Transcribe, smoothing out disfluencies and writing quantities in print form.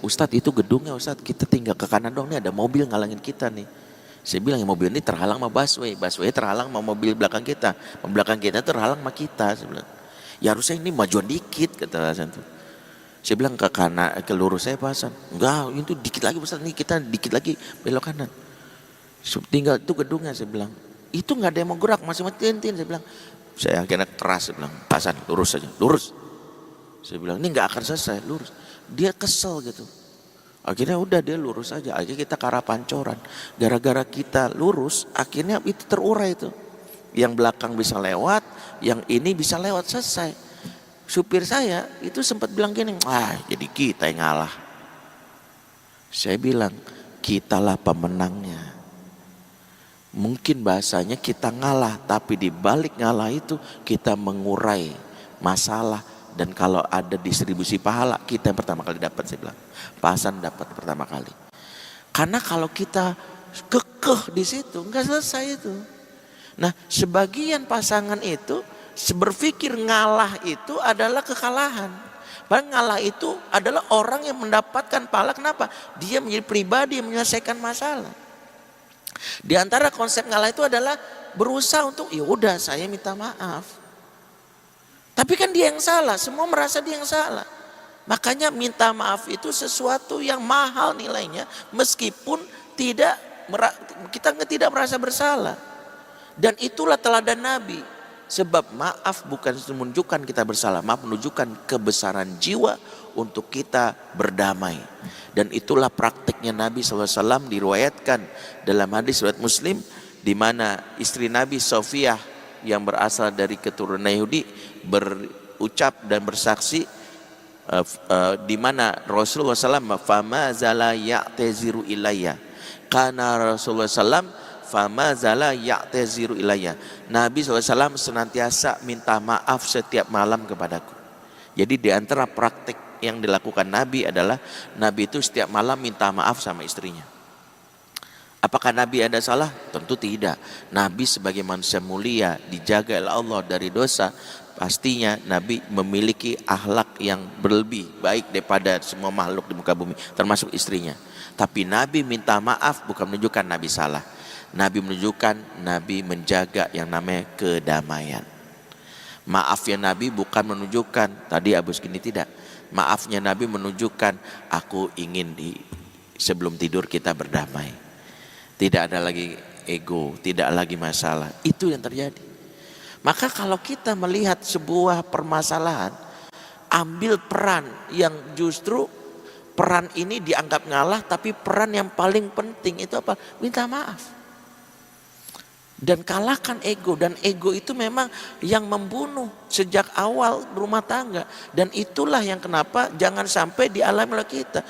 Ustadz itu gedungnya Ustadz, kita tinggal ke kanan dong, nih ada mobil ngalangin kita nih. Saya bilang, ya mobil ini terhalang sama busway, busway terhalang sama mobil belakang kita, belakang kita terhalang sama kita. Saya bilang, ya harusnya ini majuan dikit, kata Hasan tuh. Saya bilang ke kanan, ke lurus saya Pak Hasan, enggak itu dikit lagi Ustadz, nih kita dikit lagi belok kanan. Tinggal itu gedungnya, saya bilang, itu nggak ada yang mau gerak, masih tintin. Saya bilang, saya akhirnya keras, saya bilang, Pak Hasan lurus saja, lurus. Saya bilang, ini nggak akan selesai, lurus. Dia kesel gitu. Akhirnya udah dia lurus aja. Akhirnya kita ke arah Pancoran. Gara-gara kita lurus, akhirnya itu terurai itu. Yang belakang bisa lewat, yang ini bisa lewat, selesai. Supir saya itu sempat bilang gini, jadi kita yang ngalah. Saya bilang, kitalah pemenangnya. Mungkin bahasanya kita ngalah, tapi di balik ngalah itu kita mengurai masalah. Dan kalau ada distribusi pahala, kita yang pertama kali dapat, saya bilang. Pak Hasan dapat pertama kali. Karena kalau kita kekeh di situ, nggak selesai itu. Nah, sebagian pasangan itu berpikir ngalah itu adalah kekalahan. Padahal ngalah itu adalah orang yang mendapatkan pahala. Kenapa? Dia menjadi pribadi yang menyelesaikan masalah. Di antara konsep ngalah itu adalah berusaha untuk, ya udah saya minta maaf. Tapi kan dia yang salah, semua merasa dia yang salah. Makanya minta maaf itu sesuatu yang mahal nilainya, meskipun kita tidak merasa bersalah. Dan itulah teladan Nabi. Sebab maaf bukan menunjukkan kita bersalah, maaf menunjukkan kebesaran jiwa untuk kita berdamai. Dan itulah praktiknya Nabi SAW, diriwayatkan dalam hadis riwayat Muslim, di mana istri Nabi Sofiyah yang berasal dari keturunan Yahudi berucap dan bersaksi, di mana Rasulullah SAW fama zala ya'taziru ilayya, karena Rasulullah SAW fama zala ya'taziru ilayya, Nabi SAW senantiasa minta maaf setiap malam kepadaku. Jadi di antara praktik yang dilakukan Nabi adalah Nabi itu setiap malam minta maaf sama istrinya. Apakah Nabi ada salah? Tentu tidak. Nabi sebagai manusia mulia, dijaga oleh Allah dari dosa, pastinya Nabi memiliki akhlak yang berlebih baik daripada semua makhluk di muka bumi, termasuk istrinya. Tapi Nabi minta maaf bukan menunjukkan Nabi salah. Nabi menunjukkan Nabi menjaga yang namanya kedamaian. Maafnya Nabi bukan menunjukkan tadi abus gini, tidak. Maafnya Nabi menunjukkan aku ingin sebelum tidur kita berdamai. Tidak ada lagi ego, tidak lagi masalah. Itu yang terjadi. Maka kalau kita melihat sebuah permasalahan, ambil peran yang justru peran ini dianggap ngalah, tapi peran yang paling penting itu apa? Minta maaf. Dan kalahkan ego. Dan ego itu memang yang membunuh sejak awal rumah tangga. Dan itulah yang kenapa jangan sampai dialami oleh kita.